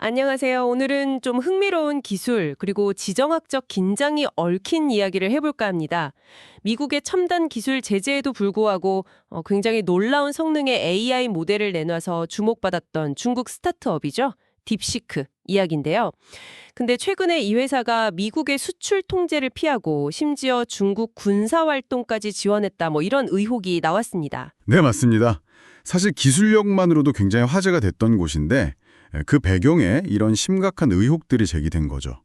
안녕하세요. 오늘은 좀 흥미로운 기술, 그리고 지정학적 긴장이 얽힌 이야기를 해볼까 합니다. 미국의 첨단 기술 제재에도 불구하고 굉장히 놀라운 성능의 AI 모델을 내놔서 주목받았던 중국 스타트업이죠. 딥시크 이야기인데요. 근데 최근에 이 회사가 미국의 수출 통제를 피하고 심지어 중국 군사 활동까지 지원했다, 이런 의혹이 나왔습니다. 네, 맞습니다. 사실 기술력만으로도 굉장히 화제가 됐던 곳인데 그 배경에 이런 심각한 의혹들이 제기된 거죠.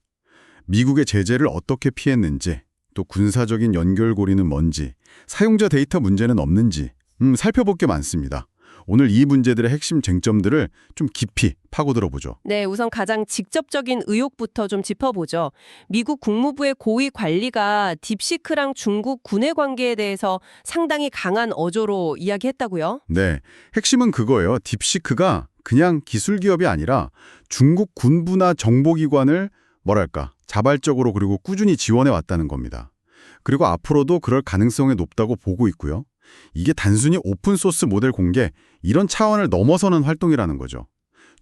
미국의 제재를 어떻게 피했는지, 또 군사적인 연결고리는 뭔지, 사용자 데이터 문제는 없는지 살펴볼 게 많습니다. 오늘 이 문제들의 핵심 쟁점들을 좀 깊이 파고들어 보죠. 네, 우선 가장 직접적인 의혹부터 좀 짚어보죠. 미국 국무부의 고위 관리가 딥시크랑 중국 군의 관계에 대해서 상당히 강한 어조로 이야기했다고요? 네, 핵심은 그거예요. 딥시크가 그냥 기술 기업이 아니라 중국 군부나 정보기관을 자발적으로 그리고 꾸준히 지원해 왔다는 겁니다. 그리고 앞으로도 그럴 가능성이 높다고 보고 있고요. 이게 단순히 오픈소스 모델 공개, 이런 차원을 넘어서는 활동이라는 거죠.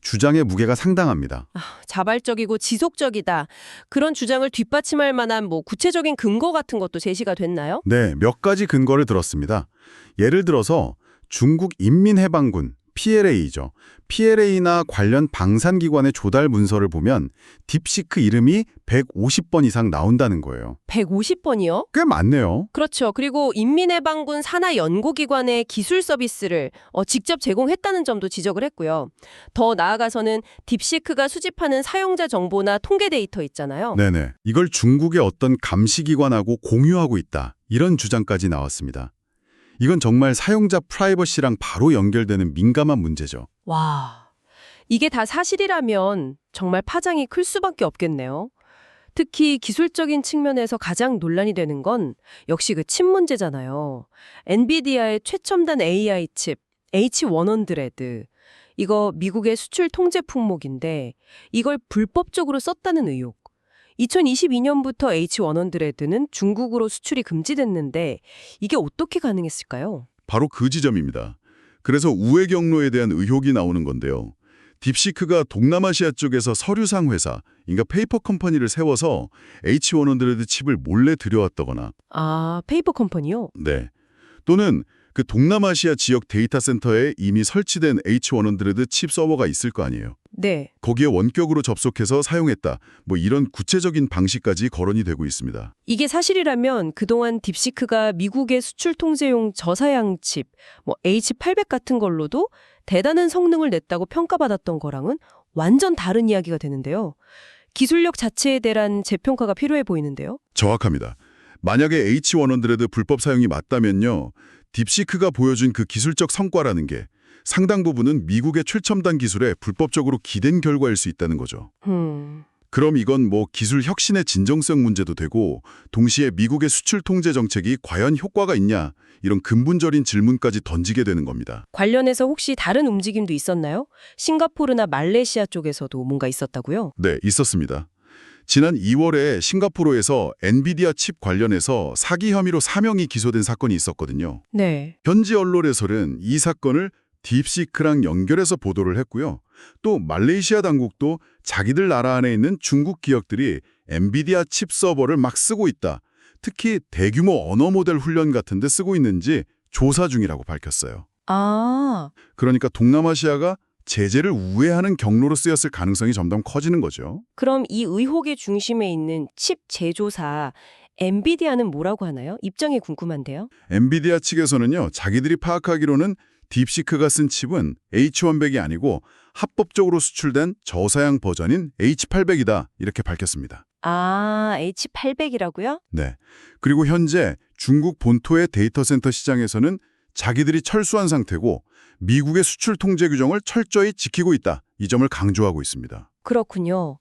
주장의 무게가 상당합니다. 자발적이고 지속적이다. 그런 주장을 뒷받침할 만한 구체적인 근거 같은 것도 제시가 됐나요? 네, 몇 가지 근거를 들었습니다. 예를 들어서 중국 인민해방군, PLA죠. PLA나 관련 방산기관의 조달 문서를 보면 딥시크 이름이 150번 이상 나온다는 거예요. 150번이요? 꽤 많네요. 그렇죠. 그리고 인민해방군 산하연구기관의 기술 서비스를 직접 제공했다는 점도 지적을 했고요. 더 나아가서는 딥시크가 수집하는 사용자 정보나 통계 데이터 있잖아요. 네네. 이걸 중국의 어떤 감시기관하고 공유하고 있다. 이런 주장까지 나왔습니다. 이건 정말 사용자 프라이버시랑 바로 연결되는 민감한 문제죠. 와, 이게 다 사실이라면 정말 파장이 클 수밖에 없겠네요. 특히 기술적인 측면에서 가장 논란이 되는 건 역시 그 칩 문제잖아요. 엔비디아의 최첨단 AI 칩 H100. 이거 미국의 수출 통제 품목인데 이걸 불법적으로 썼다는 의혹. 2022년부터 H100는 중국으로 수출이 금지됐는데 이게 어떻게 가능했을까요? 바로 그 지점입니다. 그래서 우회 경로에 대한 의혹이 나오는 건데요. 딥시크가 동남아시아 쪽에서 서류상 회사, 그러니까 페이퍼 컴퍼니를 세워서 H100 칩을 몰래 들여왔다거나, 아, 페이퍼 컴퍼니요? 네, 또는 그 동남아시아 지역 데이터 센터에 이미 설치된 H100 칩 서버가 있을 거 아니에요. 네. 거기에 원격으로 접속해서 사용했다. 이런 구체적인 방식까지 거론이 되고 있습니다. 이게 사실이라면 그동안 딥시크가 미국의 수출 통제용 저사양 칩, H800 같은 걸로도 대단한 성능을 냈다고 평가받았던 거랑은 완전 다른 이야기가 되는데요. 기술력 자체에 대한 재평가가 필요해 보이는데요. 정확합니다. 만약에 H100 불법 사용이 맞다면요. 딥시크가 보여준 그 기술적 성과라는 게 상당 부분은 미국의 최첨단 기술에 불법적으로 기댄 결과일 수 있다는 거죠. 그럼 이건 기술 혁신의 진정성 문제도 되고 동시에 미국의 수출 통제 정책이 과연 효과가 있냐 이런 근본적인 질문까지 던지게 되는 겁니다. 관련해서 혹시 다른 움직임도 있었나요? 싱가포르나 말레이시아 쪽에서도 뭔가 있었다고요? 네, 있었습니다. 지난 2월에 싱가포르에서 엔비디아 칩 관련해서 사기 혐의로 4명이 기소된 사건이 있었거든요. 네. 현지 언론에서는 이 사건을 딥시크랑 연결해서 보도를 했고요. 또 말레이시아 당국도 자기들 나라 안에 있는 중국 기업들이 엔비디아 칩 서버를 막 쓰고 있다. 특히 대규모 언어 모델 훈련 같은 데 쓰고 있는지 조사 중이라고 밝혔어요. 아, 그러니까 동남아시아가 제재를 우회하는 경로로 쓰였을 가능성이 점점 커지는 거죠. 그럼 이 의혹의 중심에 있는 칩 제조사 엔비디아는 뭐라고 하나요? 입장이 궁금한데요. 엔비디아 측에서는요. 자기들이 파악하기로는 딥시크가 쓴 칩은 H100이 아니고 합법적으로 수출된 저사양 버전인 H800이다 이렇게 밝혔습니다. 아, H800이라고요? 네. 그리고 현재 중국 본토의 데이터 센터 시장에서는 자기들이 철수한 상태고 미국의 수출 통제 규정을 철저히 지키고 있다. 이 점을 강조하고 있습니다. 그렇군요.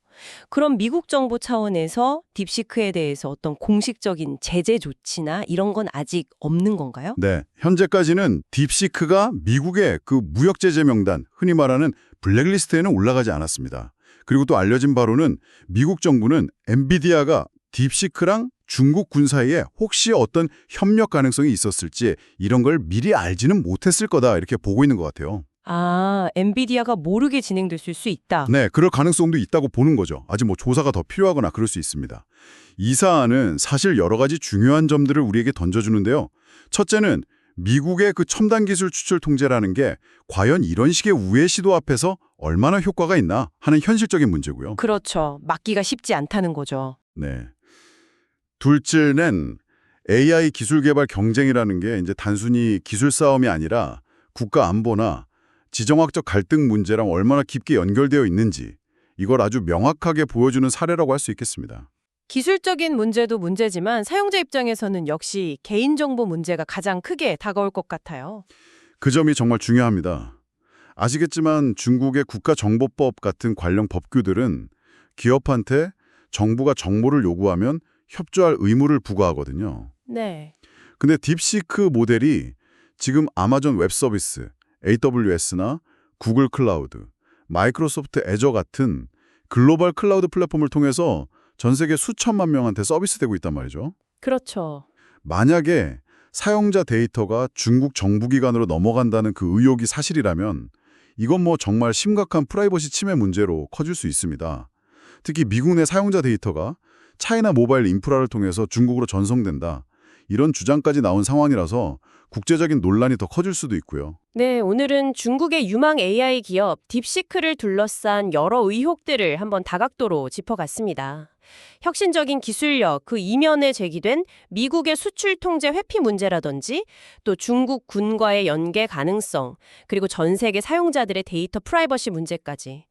그럼 미국 정부 차원에서 딥시크에 대해서 어떤 공식적인 제재 조치나 이런 건 아직 없는 건가요? 네. 현재까지는 딥시크가 미국의 그 무역 제재 명단, 흔히 말하는 블랙리스트에는 올라가지 않았습니다. 그리고 또 알려진 바로는 미국 정부는 엔비디아가 딥시크랑 중국 군 사이에 혹시 어떤 협력 가능성이 있었을지 이런 걸 미리 알지는 못했을 거다 이렇게 보고 있는 것 같아요. 엔비디아가 모르게 진행됐을 수 있다. 네, 그럴 가능성도 있다고 보는 거죠. 아직 뭐 조사가 더 필요하거나 그럴 수 있습니다. 이 사안은 사실 여러 가지 중요한 점들을 우리에게 던져주는데요. 첫째는 미국의 그 첨단 기술 추출 통제라는 게 과연 이런 식의 우회 시도 앞에서 얼마나 효과가 있나 하는 현실적인 문제고요. 그렇죠. 막기가 쉽지 않다는 거죠. 네. 둘째는 AI 기술 개발 경쟁이라는 게 이제 단순히 기술 싸움이 아니라 국가 안보나 지정학적 갈등 문제랑 얼마나 깊게 연결되어 있는지 이걸 아주 명확하게 보여주는 사례라고 할 수 있겠습니다. 기술적인 문제도 문제지만 사용자 입장에서는 역시 개인정보 문제가 가장 크게 다가올 것 같아요. 그 점이 정말 중요합니다. 아시겠지만 중국의 국가정보법 같은 관련 법규들은 기업한테 정부가 정보를 요구하면 협조할 의무를 부과하거든요. 네. 근데 딥시크 모델이 지금 아마존 웹 서비스, AWS나 구글 클라우드, 마이크로소프트 애저 같은 글로벌 클라우드 플랫폼을 통해서 전 세계 수천만 명한테 서비스되고 있단 말이죠. 그렇죠. 만약에 사용자 데이터가 중국 정부기관으로 넘어간다는 그 의혹이 사실이라면 이건 뭐 정말 심각한 프라이버시 침해 문제로 커질 수 있습니다. 특히 미국 내 사용자 데이터가 차이나 모바일 인프라를 통해서 중국으로 전송된다. 이런 주장까지 나온 상황이라서 국제적인 논란이 더 커질 수도 있고요. 네, 오늘은 중국의 유망 AI 기업 딥시크를 둘러싼 여러 의혹들을 한번 다각도로 짚어갔습니다. 혁신적인 기술력, 그 이면에 제기된 미국의 수출 통제 회피 문제라든지 또 중국 군과의 연계 가능성, 그리고 전 세계 사용자들의 데이터 프라이버시 문제까지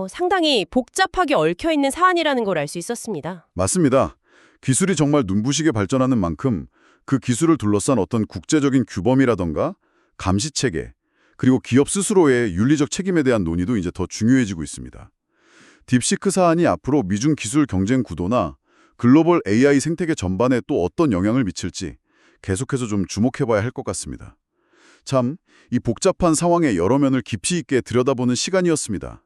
상당히 복잡하게 얽혀있는 사안이라는 걸 알 수 있었습니다. 맞습니다. 기술이 정말 눈부시게 발전하는 만큼 그 기술을 둘러싼 어떤 국제적인 규범이라던가 감시체계, 그리고 기업 스스로의 윤리적 책임에 대한 논의도 이제 더 중요해지고 있습니다. 딥시크 사안이 앞으로 미중 기술 경쟁 구도나 글로벌 AI 생태계 전반에 또 어떤 영향을 미칠지 계속해서 좀 주목해봐야 할 것 같습니다. 참, 이 복잡한 상황의 여러 면을 깊이 있게 들여다보는 시간이었습니다.